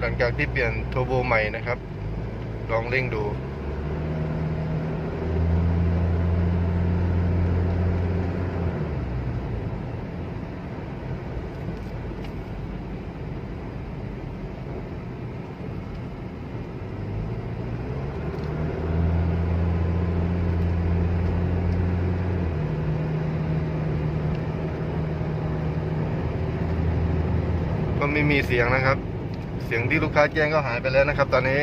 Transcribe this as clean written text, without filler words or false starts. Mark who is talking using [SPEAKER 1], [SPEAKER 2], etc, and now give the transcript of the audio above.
[SPEAKER 1] หลังจากที่เปลี่ยนโทร์โบใหม่นะครับลองเร่งดูก็ไม่มีเสียงนะครับเสียงที่ลูกค้าแจ้งก็หายไปแล้วนะครับตอนนี้